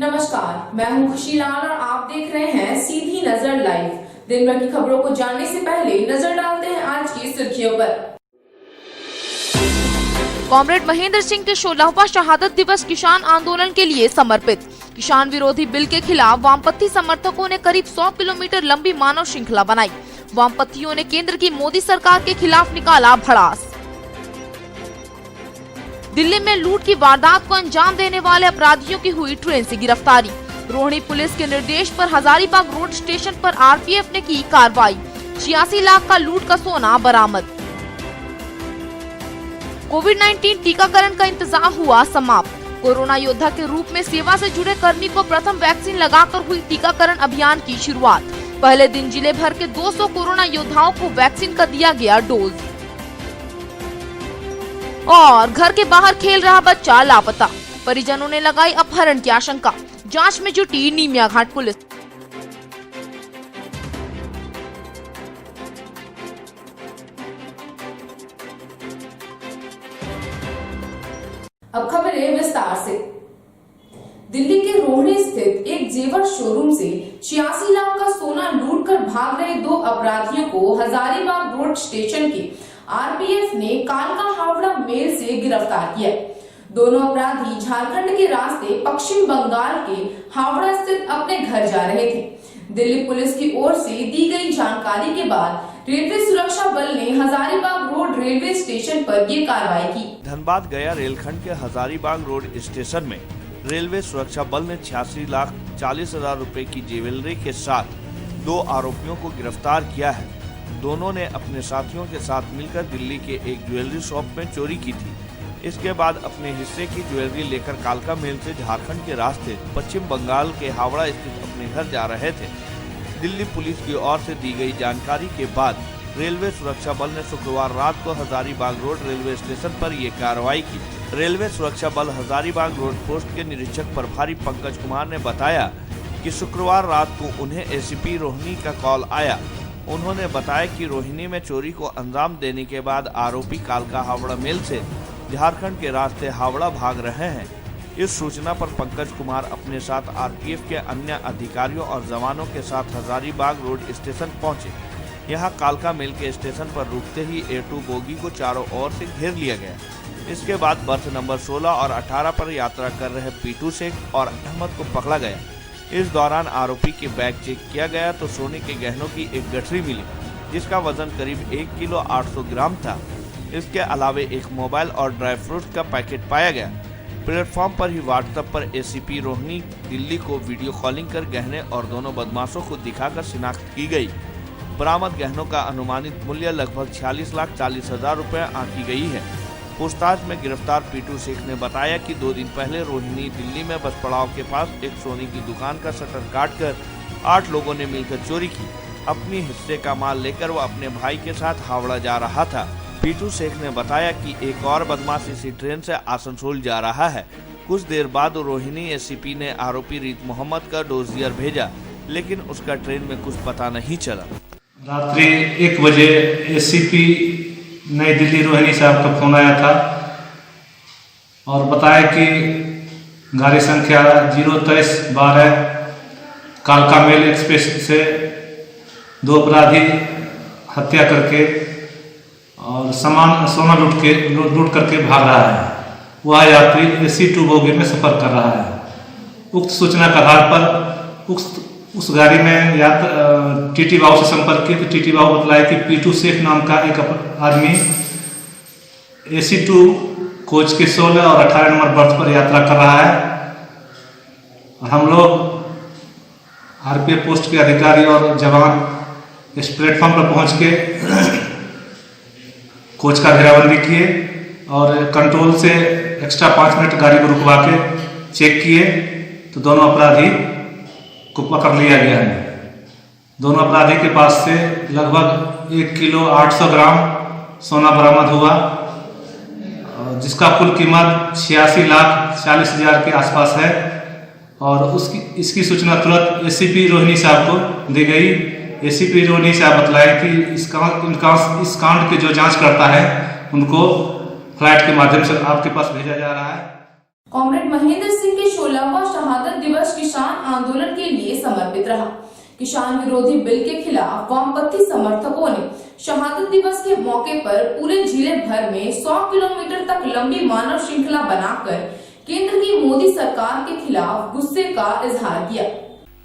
नमस्कार, मैं हूं खुशी लाल और आप देख रहे हैं सीधी नजर लाइव। दिन भर की खबरों को जानने से पहले नजर डालते हैं आज की सुर्खियों पर। कॉमरेड महेंद्र सिंह के 16वां शहादत दिवस किसान आंदोलन के लिए समर्पित। किसान विरोधी बिल के खिलाफ वामपंथी समर्थकों ने करीब 100 किलोमीटर लंबी मानव श्रृंखला बनाई। वामपंथियों ने केंद्र की मोदी सरकार के खिलाफ निकाला भड़ास। दिल्ली में लूट की वारदात को अंजाम देने वाले अपराधियों की हुई ट्रेन से गिरफ्तारी। रोहिणी पुलिस के निर्देश पर हजारीबाग रोड स्टेशन पर आरपीएफ ने की कार्रवाई। 86 लाख का लूट का सोना बरामद। कोविड-19 टीकाकरण का इंतजाम हुआ समाप्त। कोरोना योद्धा के रूप में सेवा से जुड़े कर्मी को प्रथम वैक्सीन लगाकर हुई टीकाकरण अभियान की शुरुआत। पहले दिन जिले भर के 200 कोरोना योद्धाओं को वैक्सीन का दिया गया डोज। और घर के बाहर खेल रहा बच्चा लापता, परिजनों ने लगाई अपहरण की आशंका। जांच में जुटी नीमिया घाट पुलिस। अब खबरें विस्तार से। दिल्ली के रोहिणी स्थित एक जेवर शोरूम से 86 लाख का सोना लूटकर भाग रहे दो अपराधियों को हजारीबाग रोड स्टेशन के आरपीएफ ने कालका हावड़ा मेल से गिरफ्तार किया। दोनों अपराधी झारखंड के रास्ते पश्चिम बंगाल के हावड़ा स्थित अपने घर जा रहे थे। दिल्ली पुलिस की ओर से दी गई जानकारी के बाद रेलवे सुरक्षा बल ने हजारीबाग रोड रेलवे स्टेशन पर ये कार्रवाई की। धनबाद गया रेलखंड के हजारीबाग रोड स्टेशन में रेलवे सुरक्षा बल ने 86,40,000 रुपए की ज्वेलरी के साथ दो आरोपियों को गिरफ्तार किया है। दोनों ने अपने साथियों के साथ मिलकर दिल्ली के एक ज्वेलरी शॉप में चोरी की थी। इसके बाद अपने हिस्से की ज्वेलरी लेकर कालका मेल से झारखंड के रास्ते पश्चिम बंगाल के हावड़ा स्थित अपने घर जा रहे थे। दिल्ली पुलिस की ओर से दी गई जानकारी के बाद रेलवे सुरक्षा बल ने शुक्रवार रात को हजारीबाग रोड रेलवे स्टेशन पर ये कार्रवाई की। रेलवे सुरक्षा बल हजारीबाग रोड पोस्ट के निरीक्षक प्रभारी पंकज कुमार ने बताया कि शुक्रवार रात को उन्हें एसीपी रोहिणी का कॉल आया। उन्होंने बताया कि रोहिणी में चोरी को अंजाम देने के बाद आरोपी कालका हावड़ा मेल से झारखंड के रास्ते हावड़ा भाग रहे हैं। इस सूचना पर पंकज कुमार अपने साथ आरपीएफ के अन्य अधिकारियों और जवानों के साथ हजारीबाग रोड स्टेशन पहुंचे। यहां कालका मेल के स्टेशन पर रुकते ही A2 बोगी को चारों ओर से घेर लिया गया। इसके बाद बर्थ नंबर 16 और 18 पर यात्रा कर रहे पीटू शेख और अहमद को पकड़ा गया। इस दौरान आरोपी के बैग चेक किया गया तो सोने के गहनों की एक गठरी मिली, जिसका वजन करीब 1 किलो 800 ग्राम था। इसके अलावे एक मोबाइल और ड्राई फ्रूट का पैकेट पाया गया। प्लेटफॉर्म पर ही व्हाट्सएप पर एसीपी रोहिणी दिल्ली को वीडियो कॉलिंग कर गहने और दोनों बदमाशों को दिखाकर शिनाख्त की गई। बरामद गहनों का अनुमानित मूल्य लगभग 46,40,000 रुपए आंकी गई है। पूछताछ में गिरफ्तार पीटू शेख ने बताया कि 2 दिन पहले रोहिणी दिल्ली में बस पड़ाव के पास एक सोने की दुकान का शटर काटकर 8 लोगों ने मिलकर चोरी की। अपनी हिस्से का माल लेकर वो अपने भाई के साथ हावड़ा जा रहा था। पीटू शेख ने बताया कि एक और बदमाश इसी ट्रेन से आसनसोल जा रहा है। कुछ देर बाद रोहिणी एसीपी ने आरोपी रीत मोहम्मद का डोजियर भेजा, लेकिन उसका ट्रेन में कुछ पता नहीं चला। रात्रि 1 बजे एसीपी नई दिल्ली रोहिणी साहब का फोन आया था और बताया कि गाड़ी संख्या 02312 कालका मेल एक्सप्रेस से 2 अपराधी हत्या करके और सामान सोना लूट करके भाग रहा है। वह यात्री AC2 बोगी में सफर कर रहा है। उक्त सूचना के आधार पर उस गाड़ी में टीटी बाबू से संपर्क किए तो टीटी बाबू बतलाया कि पीटू शेख नाम का एक आदमी AC2 कोच के 16 और 18 नंबर बर्थ पर यात्रा कर रहा है। और हम लोग आरपीएफ पोस्ट के अधिकारी और जवान इस प्लेटफॉर्म पर पहुंच के कोच का घेराबंदी किए और कंट्रोल से एक्स्ट्रा 5 मिनट गाड़ी को रुकवा के चेक किए तो दोनों अपराधी को पकड़ लिया गया है। दोनों अपराधी के पास से लगभग 1 किलो 800 ग्राम सोना बरामद हुआ, जिसका कुल कीमत 86,40,000 के आसपास है। और इसकी सूचना तुरंत एसीपी रोहिणी साहब को दी गई। एसीपी रोहिणी साहब बतलाए कि इस कांड की जो जांच करता है उनको फ्लाइट के माध्यम से आपके पास भेजा जा रहा है। कॉमरेड महेंद्र सिंह के 16वां शहादत दिवस किसान आंदोलन के लिए समर्पित रहा। किसान विरोधी बिल के खिलाफ वामपंथी समर्थकों ने शहादत दिवस के मौके पर पूरे जिले भर में 100 किलोमीटर तक लंबी मानव श्रृंखला बनाकर केंद्र की मोदी सरकार के खिलाफ गुस्से का इजहार किया।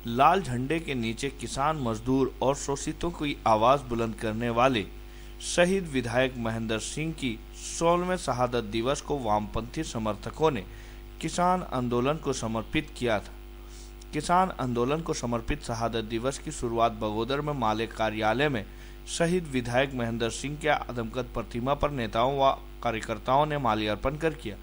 लाल झंडे के नीचे किसान, मजदूर और शोषितों की आवाज बुलंद करने वाले शहीद विधायक महेंद्र सिंह की 16वें शहादत दिवस को वामपंथी समर्थकों ने किसान आंदोलन को समर्पित किया था। किसान आंदोलन को समर्पित शहादत दिवस की शुरुआत बगोदर में माले कार्यालय में शहीद विधायक महेंद्र सिंह के आदमकद प्रतिमा पर नेताओं व कार्यकर्ताओं ने माल्यार्पण कर किया।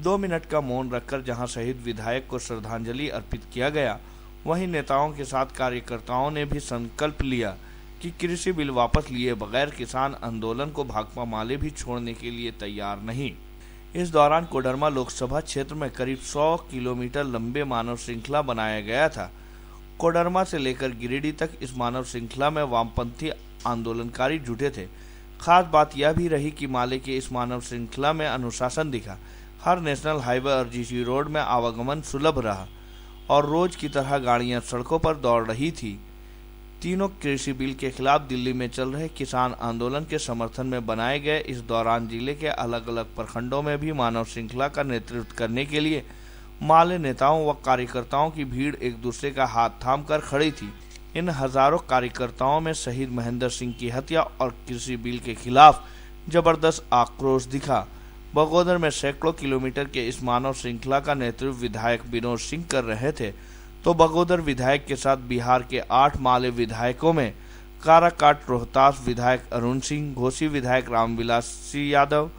2 मिनट का मौन रखकर जहां शहीद विधायक को श्रद्धांजलि अर्पित किया गया, वहीं नेताओं के साथ कार्यकर्ताओं ने भी संकल्प लिया कि कृषि बिल वापस लिए बगैर किसान आंदोलन को भाकपा माले भी छोड़ने के लिए तैयार नहीं। इस दौरान कोडरमा लोकसभा क्षेत्र में करीब 100 किलोमीटर लंबे मानव श्रृंखला बनाया गया था। कोडरमा से लेकर गिरिडीह तक इस मानव श्रृंखला में वामपंथी आंदोलनकारी जुटे थे। खास बात यह भी रही कि माले के इस मानव श्रृंखला में अनुशासन दिखा। हर नेशनल हाईवे और जीसी रोड में आवागमन सुलभ रहा और रोज की तरह गाड़ियां सड़कों पर दौड़ रही थी। तीनों कृषि बिल के खिलाफ दिल्ली में चल रहे किसान आंदोलन के समर्थन में बनाए गए इस दौरान जिले के अलग अलग प्रखंडों में भी मानव श्रृंखला का नेतृत्व करने के लिए माले नेताओं व कार्यकर्ताओं की भीड़ एक दूसरे का हाथ थाम कर खड़ी थी। इन हजारों कार्यकर्ताओं में शहीद महेंद्र सिंह की हत्या और कृषि बिल के खिलाफ जबरदस्त आक्रोश दिखा। बगोदर में सैकड़ों किलोमीटर के इस मानव श्रृंखला का नेतृत्व विधायक विनोद सिंह कर रहे थे, तो बगोदर विधायक के साथ बिहार के 8 माले विधायकों में काराकाट रोहतास विधायक अरुण सिंह, घोसी विधायक रामविलास यादव,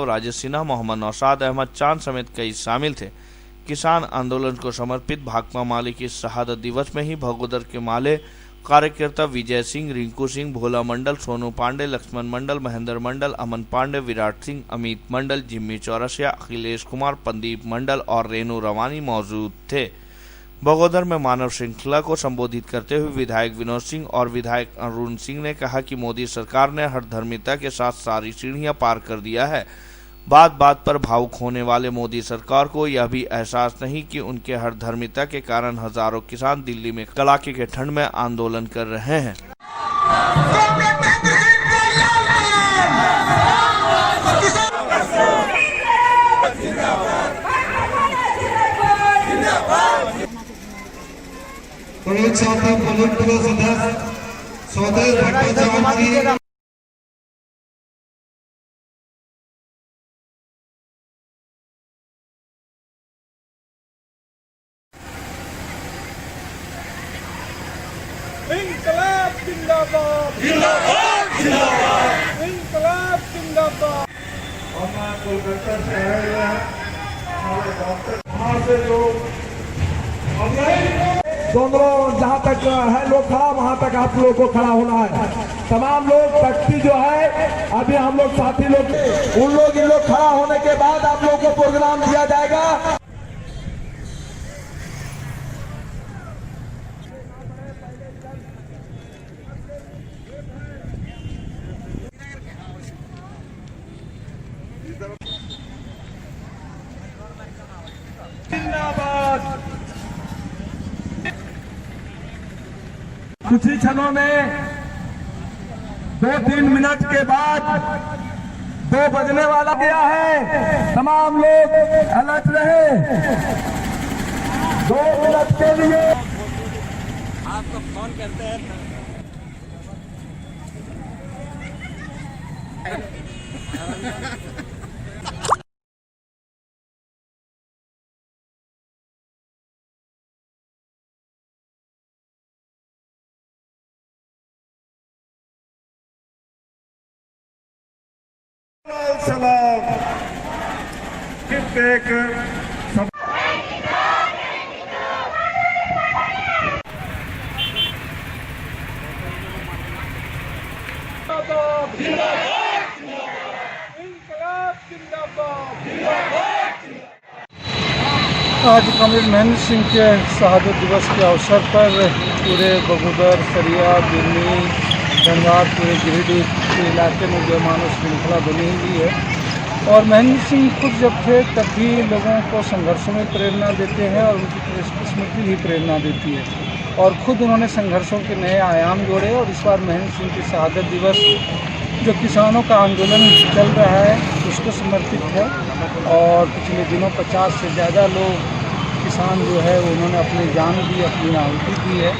राजेश सिन्हा, मोहम्मद नौशाद अहमद चांद समेत कई शामिल थे। किसान आंदोलन को समर्पित भाकपा माले की शहादत दिवस में ही बगोदर के माले कार्यकर्ता विजय सिंह, रिंकू सिंह, भोला मंडल, सोनू पांडे, लक्ष्मण मंडल, महेंद्र मंडल, अमन पांडे, विराट सिंह, अमित मंडल, जिम्मी चौरसिया, अखिलेश कुमार, पंदीप मंडल और रेणु रवानी मौजूद थे। बगोदर में मानव श्रृंखला को संबोधित करते हुए विधायक विनोद सिंह और विधायक अरुण सिंह ने कहा कि मोदी सरकार ने हर धर्मिता के साथ सारी सीढ़ियां पार कर दिया है। बात बात पर भावुक होने वाले मोदी सरकार को यह भी एहसास नहीं कि उनके हर धर्मिता के कारण हजारों किसान दिल्ली में कड़ाके के ठंड में आंदोलन कर रहे हैं। प्रमुख साथी पोलिट ब्यूरो सदस्य स्वदेश भट्टाचार्य जी, इंकलाब जिंदाबाद, जिंदाबाद, जिंदाबाद, इंकलाब जिंदाबाद। और मैं कोलकाता से आए हुए हैं, हमारे डॉक्टर वहाँ से जो दोनों जहाँ तक है लोग खड़ा, वहाँ तक आप लोगों को खड़ा होना है। तमाम लोग व्यक्ति जो है अभी हम लोग साथी लोग उन लोग इन लोग खड़ा होने के बाद आप लोगों को प्रोग्राम दिया जाएगा। जिंदाबाद। कुछ ही क्षणों में 2-3 मिनट के बाद 2 बजने वाला गया है। तमाम लोग अलर्ट रहे। 2 मिनट के लिए आपको फोन करते हैं। सलाम एक आज कॉमरेड महेंद्र सिंह के शहादत दिवस के अवसर पर पूरे बगोदर, सरिया, बिरनी, गंगार, पूरे गिरिडीह के इलाके में जो मानव श्रृंखला बनी हुई है और महेंद्र सिंह खुद जब थे तब भी लोगों को संघर्षों में प्रेरणा देते हैं और उनकी स्मृति भी प्रेरणा देती है। और खुद उन्होंने संघर्षों के नए आयाम जोड़े और इस बार महेंद्र सिंह की शहादत दिवस जो किसानों का आंदोलन चल रहा है उसको समर्पित है। और पिछले दिनों 50 से ज़्यादा लोग किसान जो है उन्होंने अपनी जान दी, अपनी आहुति दी है।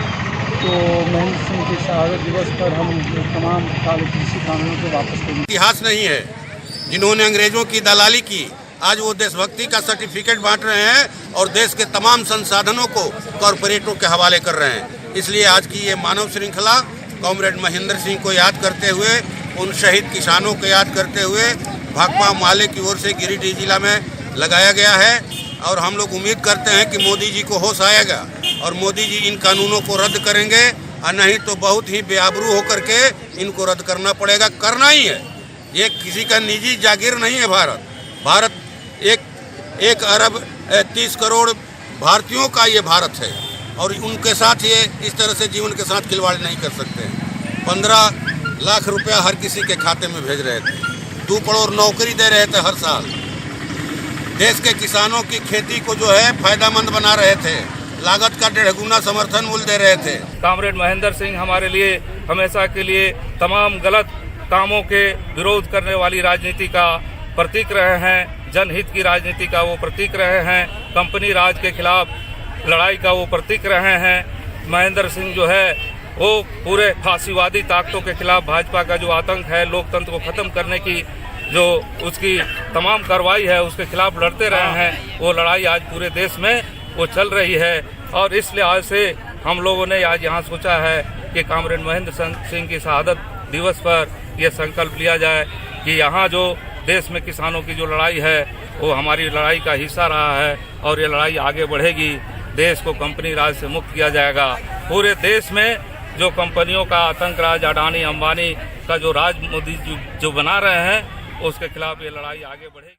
तो महेंद्र सिंह की शहादत दिवस पर हम तमाम कृषि कानूनों को वापस करेंगे। इतिहास नहीं है, जिन्होंने अंग्रेजों की दलाली की आज वो देशभक्ति का सर्टिफिकेट बांट रहे हैं और देश के तमाम संसाधनों को कॉरपोरेटों के हवाले कर रहे हैं। इसलिए आज की ये मानव श्रृंखला कॉमरेड महेंद्र सिंह को याद करते हुए, उन शहीद किसानों को याद करते हुए भाकपा माले की ओर से गिरिडीह जिला में लगाया गया है। और हम लोग उम्मीद करते हैं कि मोदी जी को होश आएगा और मोदी जी इन कानूनों को रद्द करेंगे, और नहीं तो बहुत ही बेआबरू होकर के इनको रद्द करना पड़ेगा। करना ही है, ये किसी का निजी जागीर नहीं है। भारत एक अरब 30 करोड़ भारतीयों का ये भारत है और उनके साथ ये इस तरह से जीवन के साथ खिलवाड़ नहीं कर सकते। 15 लाख रुपया हर किसी के खाते में भेज रहे थे, 2 करोड़ नौकरी दे रहे थे हर साल, देश के किसानों की खेती को जो है फायदेमंद बना रहे थे, लागत का 1.5 गुना समर्थन मूल्य दे रहे थे। कॉमरेड महेंद्र सिंह हमारे लिए हमेशा के लिए तमाम गलत कामों के विरोध करने वाली राजनीति का प्रतीक रहे हैं, जनहित की राजनीति का वो प्रतीक रहे हैं, कंपनी राज के खिलाफ लड़ाई का वो प्रतीक रहे हैं। महेंद्र सिंह जो है वो पूरे फांसीवादी ताकतों के खिलाफ भाजपा का जो आतंक है, लोकतंत्र को खत्म करने की जो उसकी तमाम कार्रवाई है उसके खिलाफ लड़ते रहे हैं। वो लड़ाई आज पूरे देश में वो चल रही है और इस लिहाज से हम लोगों ने आज यहाँ सोचा है कि कॉमरेड महेंद्र सिंह की शहादत दिवस पर यह संकल्प लिया जाए कि यहाँ जो देश में किसानों की जो लड़ाई है वो हमारी लड़ाई का हिस्सा रहा है और ये लड़ाई आगे बढ़ेगी। देश को कंपनी राज से मुक्त किया जाएगा। पूरे देश में जो कंपनियों का आतंक राज, अडानी अंबानी का जो राज मोदी जो बना रहे हैं उसके खिलाफ ये लड़ाई आगे बढ़ेगी।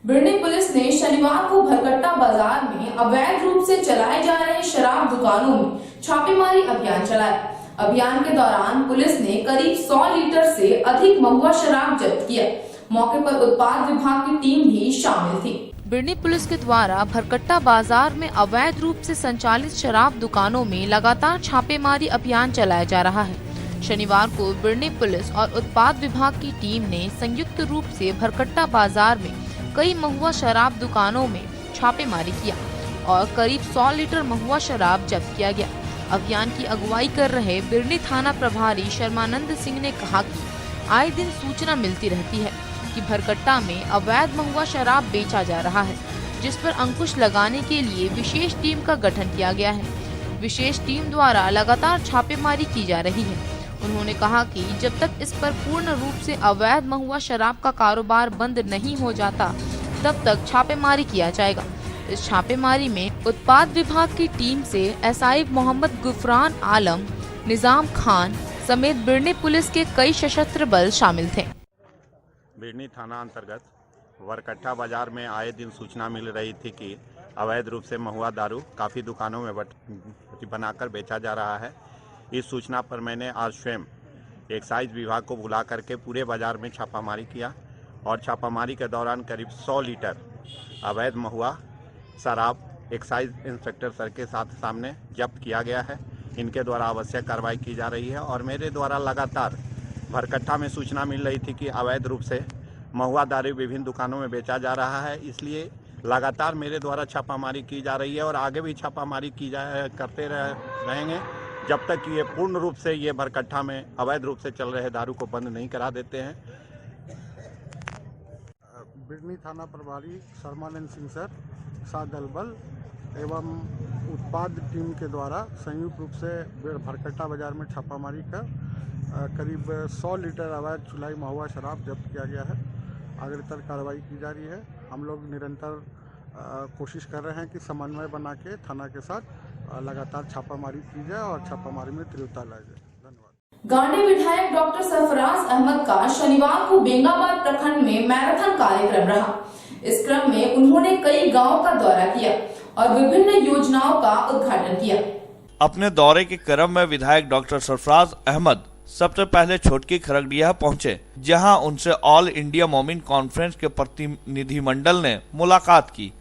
बिरनी पुलिस ने शनिवार को भरकट्टा बाजार में अवैध रूप से चलाए जा रहे शराब दुकानों में छापेमारी अभियान चलाया। अभियान के दौरान पुलिस ने करीब 100 लीटर से अधिक महुआ शराब जब्त किया। मौके पर उत्पाद विभाग की टीम भी शामिल थी। बिरनी पुलिस के द्वारा भरकट्टा बाजार में अवैध रूप से संचालित शराब दुकानों में लगातार छापेमारी अभियान चलाया जा रहा है। शनिवार को बिरनी पुलिस और उत्पाद विभाग की टीम ने संयुक्त रूप से भरकट्टा बाजार में कई महुआ शराब दुकानों में छापेमारी किया और करीब 100 लीटर महुआ शराब जब्त किया गया। अभियान की अगुवाई कर रहे बिरनी थाना प्रभारी शर्मानंद सिंह ने कहा कि आए दिन सूचना मिलती रहती है कि भरकट्टा में अवैध महुआ शराब बेचा जा रहा है, जिस पर अंकुश लगाने के लिए विशेष टीम का गठन किया गया है। विशेष टीम द्वारा लगातार छापेमारी की जा रही है। उन्होंने कहा कि जब तक इस पर पूर्ण रूप से अवैध महुआ शराब का कारोबार बंद नहीं हो जाता तब तक छापेमारी किया जाएगा। इस छापेमारी में उत्पाद विभाग की टीम से एसआई मोहम्मद गुफरान आलम, निजाम खान समेत बिरनी पुलिस के कई सशस्त्र बल शामिल थे। बिरनी थाना अंतर्गत वरकट्टा बाजार में आए दिन सूचना मिल रही थी कि अवैध रूप से महुआ दारू काफ़ी दुकानों में बनाकर बेचा जा रहा है। इस सूचना पर मैंने आज स्वयं एक्साइज विभाग को बुला करके पूरे बाजार में छापामारी किया और छापामारी के दौरान करीब 100 लीटर अवैध महुआ शराब एक्साइज इंस्पेक्टर सर के सामने जब्त किया गया है। इनके द्वारा आवश्यक कार्रवाई की जा रही है और मेरे द्वारा लगातार भरकट्टा में सूचना मिल रही थी कि अवैध रूप से महुआ दारू विभिन्न दुकानों में बेचा जा रहा है। इसलिए लगातार मेरे द्वारा छापामारी की जा रही है और आगे भी छापामारी करते रहेंगे जब तक ये पूर्ण रूप से ये भरकट्टा में अवैध रूप से चल रहे दारू को बंद नहीं करा देते हैं। बिरनी थाना प्रभारी शर्मानंद सिंह सर, सात दल बल एवं उत्पाद टीम के द्वारा संयुक्त रूप से भरकट्टा बाजार में छापामारी कर करीब 100 लीटर अवैध चुलाई महुआ शराब जब्त किया गया है। अग्रतर कार्रवाई की जा रही है। हम लोग निरंतर कोशिश कर रहे हैं कि समन्वय बना के थाना के साथ लगातार छापामारी की जाए और छापामारी में तीव्रता लाई जाए। धन्यवाद। गांधी विधायक डॉक्टर सरफराज अहमद का शनिवार को बेंगाबाद प्रखंड में मैराथन कार्यक्रम रहा। इस क्रम में उन्होंने कई गाँव का दौरा किया और विभिन्न योजनाओं का उद्घाटन किया। अपने दौरे के क्रम में विधायक डॉक्टर सरफराज अहमद सबसे पहले छोटकी खरगडिया पहुंचे, जहां उनसे ऑल इंडिया मोमिन कॉन्फ्रेंस के प्रतिनिधिमंडल ने मुलाकात की।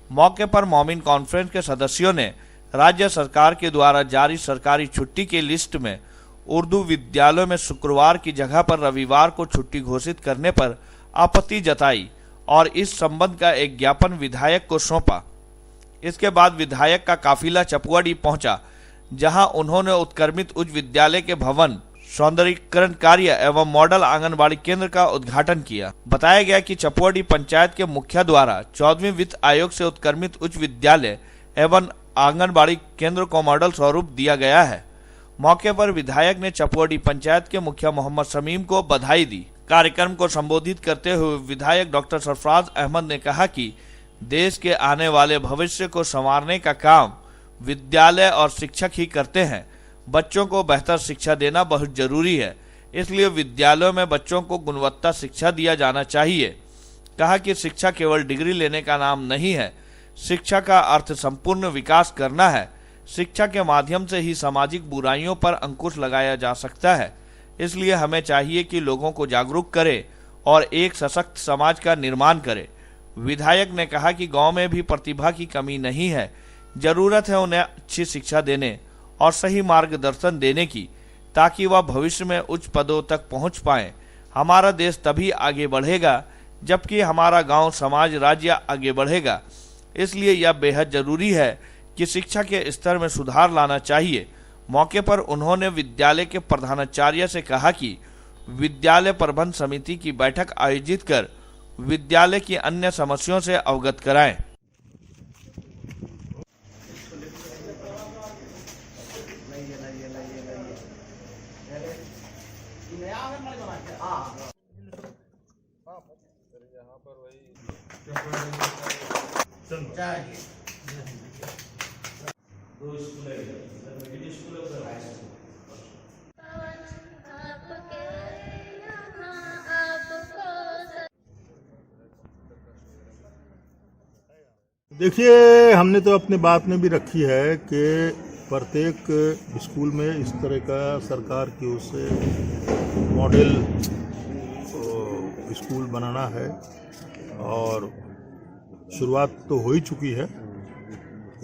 मौके पर मोमिन कॉन्फ्रेंस के सदस्यों ने राज्य सरकार के द्वारा जारी सरकारी छुट्टी की लिस्ट में उर्दू विद्यालयों में शुक्रवार की जगह पर रविवार को छुट्टी घोषित करने पर आपत्ति जताई और इस संबंध का एक ज्ञापन विधायक को सौंपा। इसके बाद विधायक का काफिला चपुआड़ी पहुंचा, जहां उन्होंने उत्क्रमित उच्च विद्यालय के भवन, सौंदर्यीकरण कार्य एवं मॉडल आंगनबाड़ी केंद्र का उद्घाटन किया। बताया गया कि चपुआड़ी पंचायत के मुखिया द्वारा 14वीं वित्त आयोग से उत्क्रमित उच्च विद्यालय एवं आंगनबाड़ी केंद्र को मॉडल स्वरूप दिया गया है। मौके पर विधायक ने चपुआड़ी पंचायत के मुखिया मोहम्मद शमीम को बधाई दी। कार्यक्रम को संबोधित करते हुए विधायक डॉक्टर सरफराज अहमद ने कहा कि देश के आने वाले भविष्य को संवारने का काम विद्यालय और शिक्षक ही करते हैं। बच्चों को बेहतर शिक्षा देना बहुत जरूरी है, इसलिए विद्यालयों में बच्चों को गुणवत्ता शिक्षा दिया जाना चाहिए। कहा कि शिक्षा केवल डिग्री लेने का नाम नहीं है, शिक्षा का अर्थ संपूर्ण विकास करना है। शिक्षा के माध्यम से ही सामाजिक बुराइयों पर अंकुश लगाया जा सकता है, इसलिए हमें चाहिए कि लोगों को जागरूक करें और एक सशक्त समाज का निर्माण करें। विधायक ने कहा कि गांव में भी प्रतिभा की कमी नहीं है, जरूरत है उन्हें अच्छी शिक्षा देने और सही मार्गदर्शन देने की, ताकि वह भविष्य में उच्च पदों तक पहुंच पाएं। हमारा देश तभी आगे बढ़ेगा जबकि हमारा गांव, समाज, राज्य आगे बढ़ेगा। इसलिए यह बेहद जरूरी है कि शिक्षा के स्तर में सुधार लाना चाहिए। मौके पर उन्होंने विद्यालय के प्रधानाचार्य से कहा कि विद्यालय प्रबंध समिति की बैठक आयोजित कर विद्यालय की अन्य समस्याओं से अवगत कराएं। देखिए, हमने तो अपनी बात में भी रखी है कि प्रत्येक स्कूल में इस तरह का सरकार की ओर से मॉडल स्कूल बनाना है और शुरुआत तो हो ही चुकी है।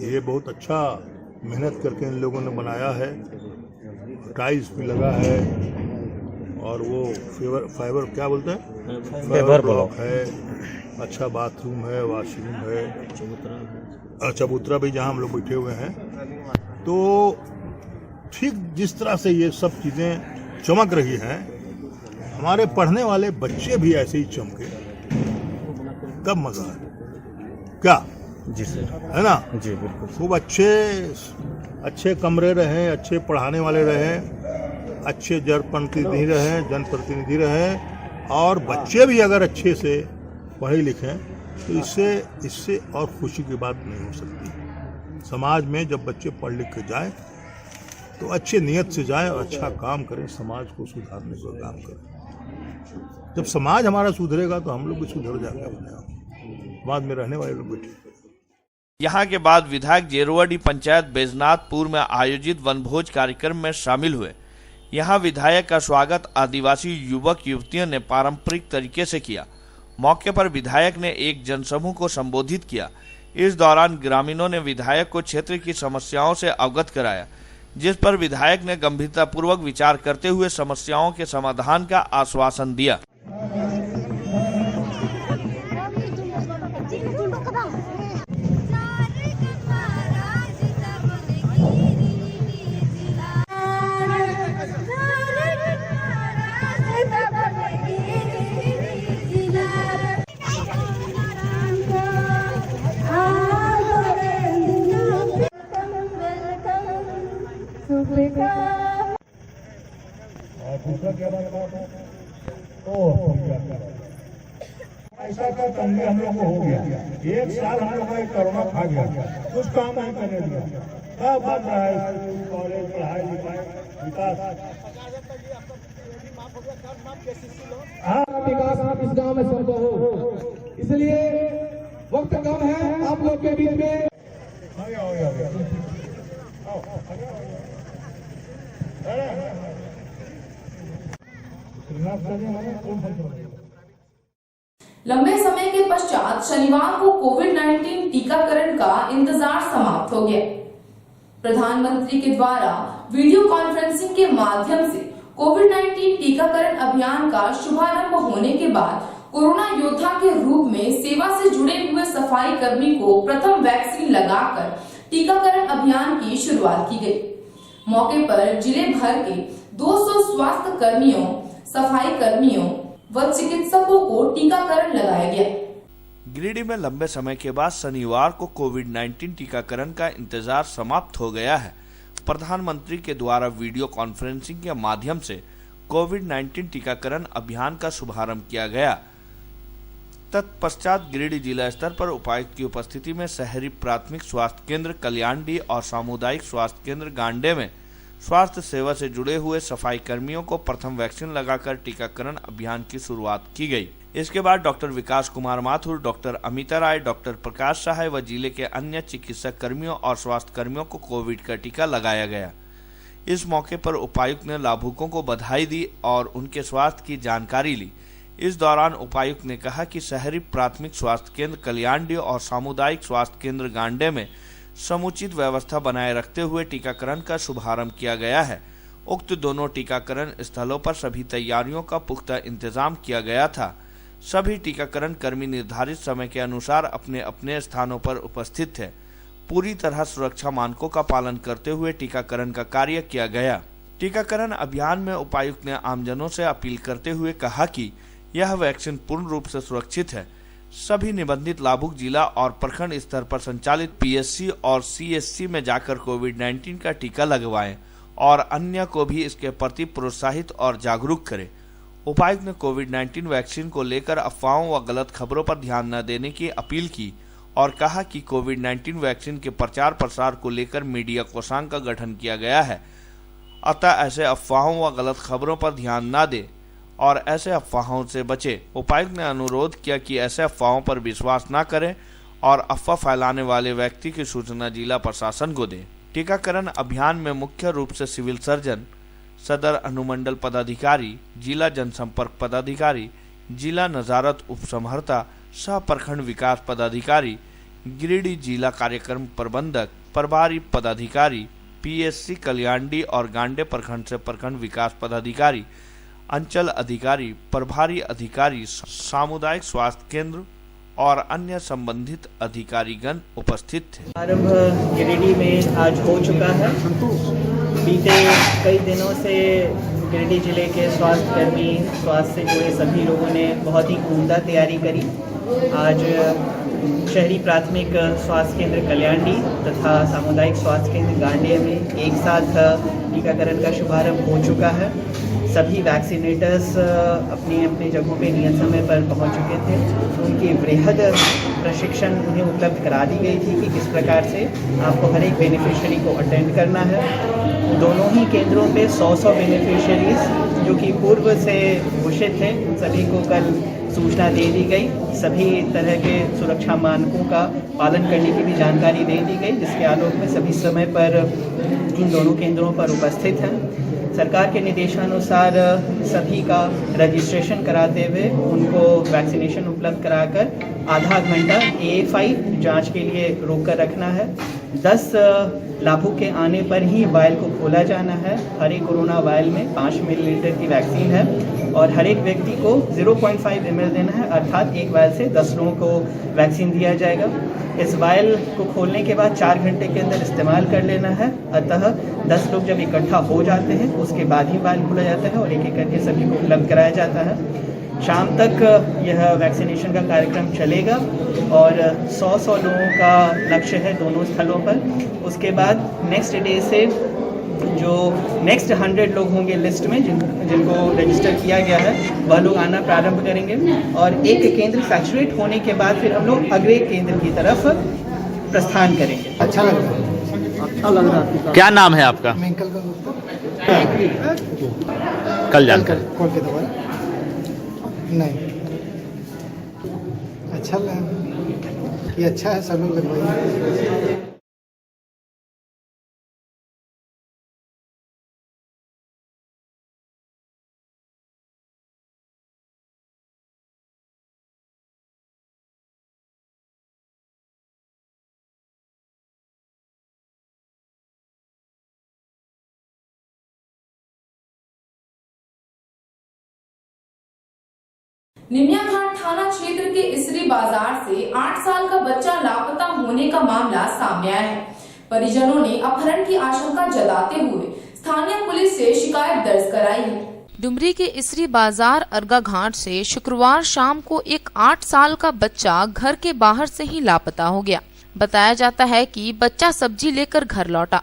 ये बहुत अच्छा मेहनत करके इन लोगों ने बनाया है, टाइल्स भी लगा है और वो फाइबर क्या बोलते हैं, फाइबर ब्लॉक है, अच्छा बाथरूम है, वॉशरूम है, चबूतरा भी जहाँ हम लोग बैठे हुए हैं। तो ठीक जिस तरह से ये सब चीज़ें चमक रही हैं, हमारे पढ़ने वाले बच्चे भी ऐसे ही चमके, तब मज़ा है क्या? जी सर, है ना? जी बिल्कुल। खूब अच्छे कमरे रहें, अच्छे पढ़ाने वाले रहें, अच्छे जनप्रतिनिधि रहें और बच्चे भी अगर अच्छे से पढ़े लिखें तो इससे और खुशी की बात नहीं हो सकती। समाज में जब बच्चे पढ़ लिख के जाए तो अच्छे नियत से जाए और अच्छा काम करें, समाज को सुधारने का काम करें। जब समाज हमारा सुधरेगा तो हम लोग भी सुधर जाएंगे, अपने आप समाज में रहने वाले लोग भी ठीक। यहाँ के बाद विधायक जेरुआडी पंचायत बैजनाथपुर में आयोजित वनभोज कार्यक्रम में शामिल हुए। यहाँ विधायक का स्वागत आदिवासी युवक युवतियों ने पारंपरिक तरीके से किया। मौके पर विधायक ने एक जनसमूह को संबोधित किया। इस दौरान ग्रामीणों ने विधायक को क्षेत्र की समस्याओं से अवगत कराया, जिस पर विधायक ने गंभीरतापूर्वक विचार करते हुए समस्याओं के समाधान का आश्वासन दिया। ऐसा का तंगी हम लोग को हो गया। एक साल हम लोग का कोरोना खा गया, कुछ काम नहीं करने दिया। सब बन रहा है, कॉलेज, पढ़ाई लिखाई, विकास। हाँ, विकास आप इस गांव में संभव हो, इसलिए वक्त कम है आप लोग के बीच में। लंबे समय के पश्चात शनिवार को कोविड-19 टीकाकरण का इंतजार समाप्त हो गया। प्रधानमंत्री के द्वारा वीडियो कॉन्फ्रेंसिंग के माध्यम से कोविड-19 टीकाकरण अभियान का शुभारंभ होने के बाद कोरोना योद्धा के रूप में सेवा से जुड़े हुए सफाई कर्मी को प्रथम वैक्सीन लगाकर टीकाकरण अभियान की शुरुआत की गई। मौके पर जिले भर के 200 स्वास्थ्य कर्मियों, सफाई कर्मियों व चिकित्सकों को टीकाकरण लगाया गया। गिरिडीह में लंबे समय के बाद शनिवार को कोविड-19 टीकाकरण का इंतजार समाप्त हो गया है। प्रधानमंत्री के द्वारा वीडियो कॉन्फ्रेंसिंग के माध्यम से कोविड-19 टीकाकरण अभियान का शुभारंभ किया गया। तत्पश्चात गिरिडीह जिला स्तर पर उपायुक्त की उपस्थिति में शहरी प्राथमिक स्वास्थ्य केंद्र कल्याणडीह और सामुदायिक स्वास्थ्य केंद्र गांडे में स्वास्थ्य सेवा से जुड़े हुए सफाई कर्मियों को प्रथम वैक्सीन लगाकर टीकाकरण अभियान की शुरुआत की गई। इसके बाद डॉक्टर विकास कुमार माथुर, डॉक्टर अमिता राय, डॉक्टर प्रकाश सहाय व जिले के अन्य चिकित्सक कर्मियों और स्वास्थ्य कर्मियों को कोविड का टीका लगाया गया। इस मौके पर उपायुक्त ने लाभुकों को बधाई दी और उनके स्वास्थ्य की जानकारी ली। इस दौरान उपायुक्त ने कहा कि शहरी प्राथमिक स्वास्थ्य केंद्र कल्याणडीह और सामुदायिक स्वास्थ्य केंद्र गांडे में समुचित व्यवस्था बनाए रखते हुए टीकाकरण का शुभारंभ किया गया है। उक्त दोनों टीकाकरण स्थलों पर सभी तैयारियों का पुख्ता इंतजाम किया गया था। सभी टीकाकरण कर्मी निर्धारित समय के अनुसार अपने अपने स्थानों पर उपस्थित थे। पूरी तरह सुरक्षा मानकों का पालन करते हुए टीकाकरण का कार्य किया गया। टीकाकरण अभियान में उपायुक्त ने आमजनों से अपील करते हुए कहा कि यह वैक्सीन पूर्ण रूप से सुरक्षित है। सभी निबंधित लाभुक जिला और प्रखंड स्तर पर संचालित पीएससी और सीएससी में जाकर कोविड-19 का टीका लगवाएं और अन्य को भी इसके प्रति प्रोत्साहित और जागरूक करें। उपायुक्त ने कोविड-19 वैक्सीन को लेकर अफवाहों व गलत खबरों पर ध्यान न देने की अपील की और कहा कि कोविड-19 वैक्सीन के प्रचार प्रसार को लेकर मीडिया कोषांग का गठन किया गया है, अतः ऐसे अफवाहों व गलत खबरों पर ध्यान न दें और ऐसे अफवाहों से बचे। उपायुक्त ने अनुरोध किया कि ऐसे अफवाहों पर विश्वास न करें और अफवाह फैलाने वाले व्यक्ति की सूचना जिला प्रशासन को दें। टीकाकरण अभियान में मुख्य रूप से सिविल सर्जन, सदर अनुमंडल पदाधिकारी, जिला जनसंपर्क पदाधिकारी, जिला नजारत उपसमहर्ता, सह प्रखंड विकास पदाधिकारी, गिरिडीह जिला कार्यक्रम प्रबंधक, प्रभारी पदाधिकारी, पीएससी कल्याणडीह और गांडे प्रखंड से प्रखंड विकास पदाधिकारी, अंचल अधिकारी, प्रभारी अधिकारी, सामुदायिक स्वास्थ्य केंद्र और अन्य संबंधित अधिकारीगण उपस्थित थे। आरंभ गिरिडीह में आज हो चुका है। बीते कई दिनों से गिरिडीह जिले के स्वास्थ्य कर्मी, स्वास्थ्य से जुड़े सभी लोगों ने बहुत ही उम्दा तैयारी करी। आज शहरी प्राथमिक स्वास्थ्य केंद्र कल्याणडीह तथा सामुदायिक स्वास्थ्य केंद्र गांडे में एक साथ टीकाकरण का शुभारंभ हो चुका है। सभी वैक्सीनेटर्स अपनी अपनी जगहों पे नियत समय पर पहुंच चुके थे। उनकी वृहद प्रशिक्षण उन्हें उपलब्ध करा दी गई थी कि किस प्रकार से आपको हर एक बेनिफिशियरी को अटेंड करना है। दोनों ही केंद्रों पे 100 बेनिफिशियरीज जो कि पूर्व से घोषित थे, उन सभी को कल सूचना दे दी गई। सभी तरह के सुरक्षा मानकों का पालन करने की भी जानकारी दे दी गई, जिसके आलोक में सभी समय पर इन दोनों केंद्रों पर उपस्थित हैं। सरकार के निर्देशानुसार सभी का रजिस्ट्रेशन कराते हुए उनको वैक्सीनेशन उपलब्ध कराकर आधा घंटा A5 जांच के लिए रोक कर रखना है। 10 लाभुक के आने पर ही वायल को खोला जाना है। हर एक कोरोना वायल में 5 मिलीलीटर की वैक्सीन है और हर एक व्यक्ति को 0.5 ml देना है, अर्थात एक वायल से 10 लोगों को वैक्सीन दिया जाएगा। इस वायल को खोलने के बाद 4 घंटे के अंदर इस्तेमाल कर लेना है, अतः 10 लोग जब इकट्ठा हो जाते हैं उसके बाद ही वायल खोला जाता है और एक एक करके सभी को उपलब्ध कराया जाता है। शाम तक यह वैक्सीनेशन का कार्यक्रम चलेगा और 100 लोगों का लक्ष्य है दोनों स्थलों पर। उसके बाद नेक्स्ट डे से जो नेक्स्ट 100 लोग होंगे लिस्ट में जिनको रजिस्टर किया गया है, वह लोग आना प्रारंभ करेंगे और एक केंद्र सैचुरेट होने के बाद फिर हम लोग अगले केंद्र की तरफ प्रस्थान करेंगे। अच्छा लग रहा है। क्या नाम है आपका? कल जानकर कॉल के दोबारा नहीं अच्छा लगा, ये अच्छा है, सब लोग लगवाइए। निमियाघाट थाना क्षेत्र के इसरी बाजार से 8 साल का बच्चा लापता होने का मामला सामने आया है। परिजनों ने अपहरण की आशंका जताते हुए स्थानीय पुलिस से शिकायत दर्ज कराई है। डुमरी के इसरी बाजार अरगा घाट से शुक्रवार शाम को एक 8 साल का बच्चा घर के बाहर से ही लापता हो गया। बताया जाता है कि बच्चा सब्जी लेकर घर लौटा।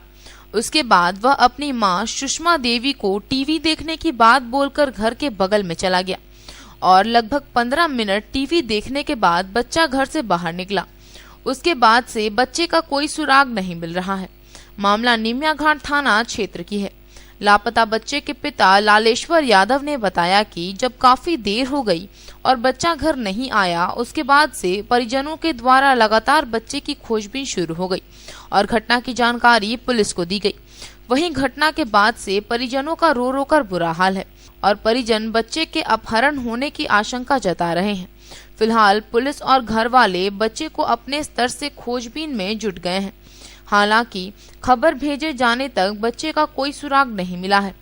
उसके बाद वह अपनी मां सुषमा देवी को टीवी देखने की बात बोलकर घर के बगल में चला गया और लगभग 15 मिनट टीवी देखने के बाद बच्चा घर से बाहर निकला। उसके बाद से बच्चे का कोई सुराग नहीं मिल रहा है। मामला निमियाघाट थाना क्षेत्र की है। लापता बच्चे के पिता लालेश्वर यादव ने बताया कि जब काफी देर हो गई और बच्चा घर नहीं आया, उसके बाद से परिजनों के द्वारा लगातार बच्चे की खोजबीन शुरू हो गई और घटना की जानकारी पुलिस को दी गई। वहीं घटना के बाद से परिजनों का रो रो कर बुरा हाल है और परिजन बच्चे के अपहरण होने की आशंका जता रहे हैं। फिलहाल पुलिस और घर वाले बच्चे को अपने स्तर से खोजबीन में जुट गए हैं। हालांकि खबर भेजे जाने तक बच्चे का कोई सुराग नहीं मिला है,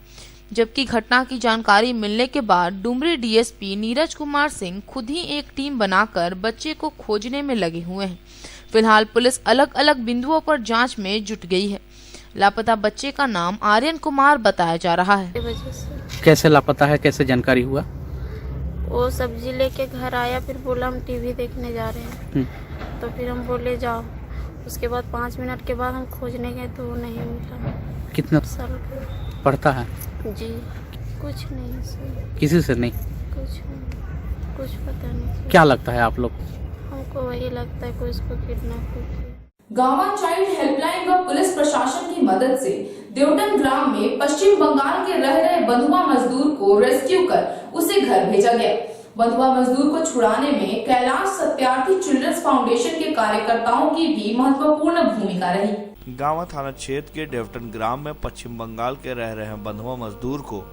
जबकि घटना की जानकारी मिलने के बाद डुमरी डीएसपी नीरज कुमार सिंह खुद ही एक टीम बनाकर बच्चे को खोजने में लगे हुए हैं। फिलहाल पुलिस अलग अलग बिंदुओं पर जांच में जुट गई है। लापता बच्चे का नाम आर्यन कुमार बताया जा रहा है। कैसे लापता है, कैसे जानकारी हुआ? वो सब्जी लेके घर आया, फिर बोला हम टीवी देखने जा रहे हैं। तो फिर हम बोले जाओ। उसके बाद 5 मिनट के बाद हम खोजने गए तो वो नहीं मिला। कितना साल पढ़ता है? जी कुछ नहीं सर। किसी से नहीं? कुछ पता नहीं। क्या लगता है आप लोग? हमको वही लगता है कोई इसको किडनैप किया। गांवा चाइल्ड हेल्पलाइन व पुलिस प्रशासन की मदद से देवटन ग्राम में पश्चिम बंगाल के रह रहे बंधुआ मजदूर को रेस्क्यू कर उसे घर भेजा गया। बंधुआ मजदूर को छुड़ाने में कैलाश सत्यार्थी चिल्ड्रंस फाउंडेशन के कार्यकर्ताओं की भी महत्वपूर्ण भूमिका रही। गांवा थाना क्षेत्र के देवटन ग्राम में पश्चिम बंगाल के रह रहे बंधुआ मजदूर को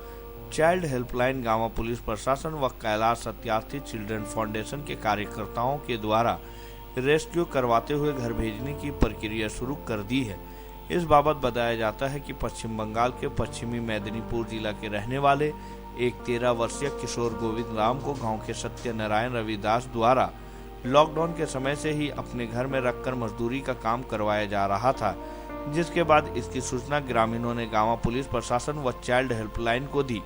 चाइल्ड हेल्पलाइन गांवा पुलिस प्रशासन व कैलाश सत्यार्थी चिल्ड्रन फाउंडेशन के कार्यकर्ताओं के द्वारा रेस्क्यू करवाते हुए घर भेजने की प्रक्रिया शुरू कर दी है। इस बाबत बताया जाता है कि पश्चिम बंगाल के पश्चिमी मेदिनीपुर जिला के रहने वाले एक 13 वर्षीय किशोर गोविंद राम को गांव के सत्यनारायण रविदास द्वारा लॉकडाउन के समय से ही अपने घर में रखकर मजदूरी का काम करवाया जा रहा था, जिसके बाद इसकी सूचना ग्रामीणों ने गांव पुलिस प्रशासन व चाइल्ड हेल्पलाइन को दी।